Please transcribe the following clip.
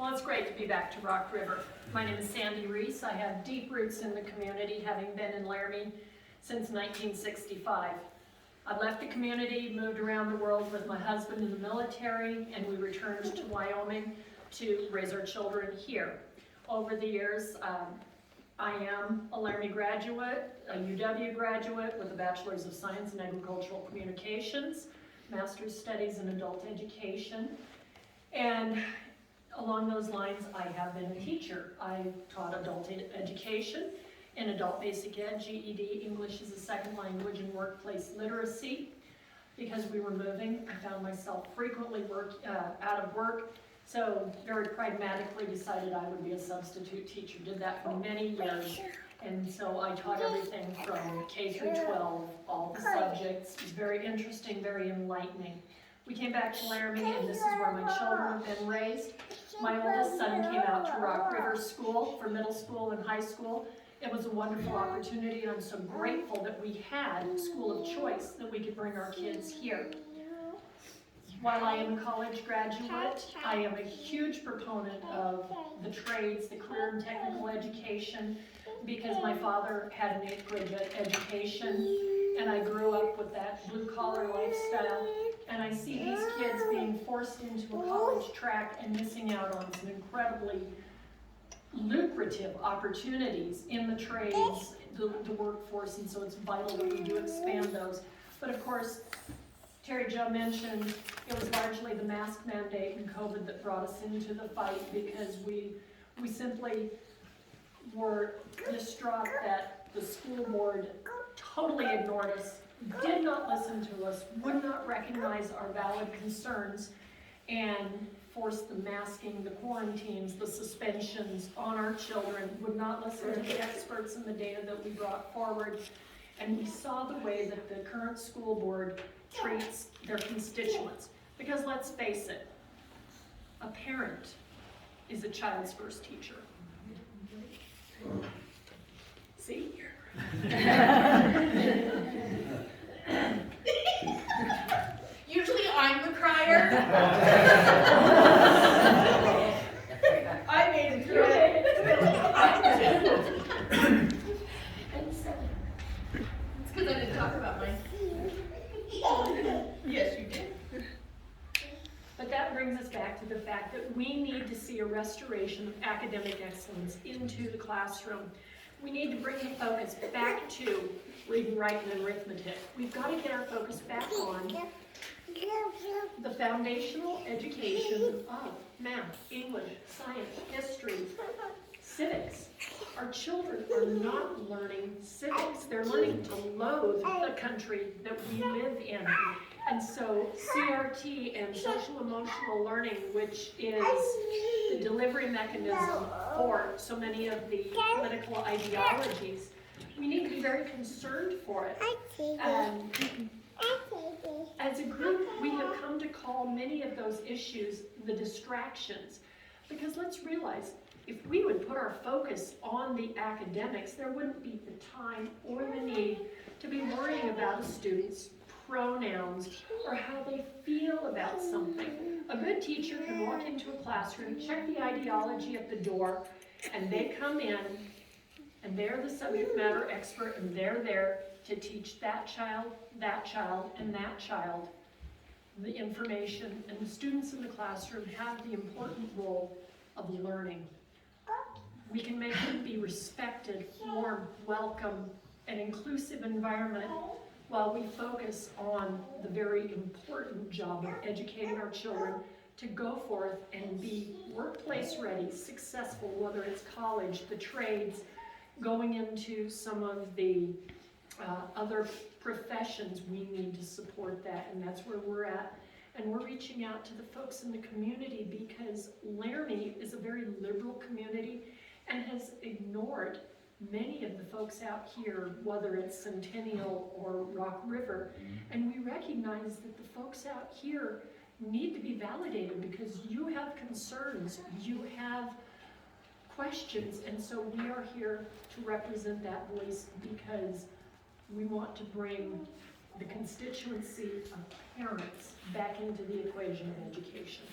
Well, it's great to be back to Rock River. My name is Sandi Rees. I have deep roots in the community, having been in Laramie since 1965. I left the community, moved around the world with my husband in the military, and we returned to Wyoming to raise our children here. Over the years, I am a Laramie graduate, a UW graduate with a Bachelor's of Science in Agricultural Communications, Master's Studies in Adult Education, and along those lines, I have been a teacher. I taught adult education in adult basic ed, GED, English as a second language, and workplace literacy. Because we were moving, I found myself frequently out of work, so very pragmatically decided I would be a substitute teacher. Did that for many years, and so I taught everything from K through 12, all the subjects. It was very interesting, very enlightening. We came back to Laramie, and this is where my children have been raised. My oldest son came out to Rock River School for middle school and high school. It was a wonderful opportunity, and I'm so grateful that we had a school of choice, that we could bring our kids here. While I am a college graduate, I am a huge proponent of the trades, the career and technical education, because my father had an 8th grade education, and I grew up with that blue-collar lifestyle. And I see these kids being forced into a college track and missing out on some incredibly lucrative opportunities in the trades, the workforce, and so it's vital that we do expand those. But of course, Teri Jo mentioned it was largely the mask mandate and COVID that brought us into the fight, because we simply were distraught that the school board totally ignored us, did not listen to us, would not recognize our valid concerns, and forced the masking, the quarantines, the suspensions on our children, would not listen to the experts and the data that we brought forward. And we saw the way that the current school board treats their constituents. Because let's face it, a parent is a child's first teacher. See? Usually I'm the crier. I made it through it. And so, It's because I didn't talk about mine. Yes, you did. but that brings us back to the fact that we need to see a restoration of academic excellence into the classroom. We need to bring the focus back to reading, writing, and arithmetic. We've got to get our focus back on the foundational education of math, English, science, history, civics. Our children are not learning civics. They're learning to loathe the country that we live in. And so CRT and social emotional learning, which is the delivery mechanism for so many of the political ideologies, we need to be very concerned for it. As a group, we have come to call many of those issues the distractions. Because let's realize, if we would put our focus on the academics, there wouldn't be the time or the need to be worrying about a student's pronouns or how they feel about something. A good teacher can walk into a classroom, check the ideology at the door, and they come in, and they're the subject matter expert, and they're there to teach that child, and that child the information, and the students in the classroom have the important role of learning. We can make them be respected, warm, welcome, an inclusive environment, while we focus on the very important job of educating our children to go forth and be workplace ready, successful, whether it's college, the trades, going into some of the other professions. We need to support that, and that's where we're at. And we're reaching out to the folks in the community, because Laramie is a very liberal community and has ignored many of the folks out here, whether it's Centennial or Rock River. And we recognize that the folks out here need to be validated, because you have concerns, you have questions, and so we are here to represent that voice, because we want to bring the constituency of parents back into the equation of education.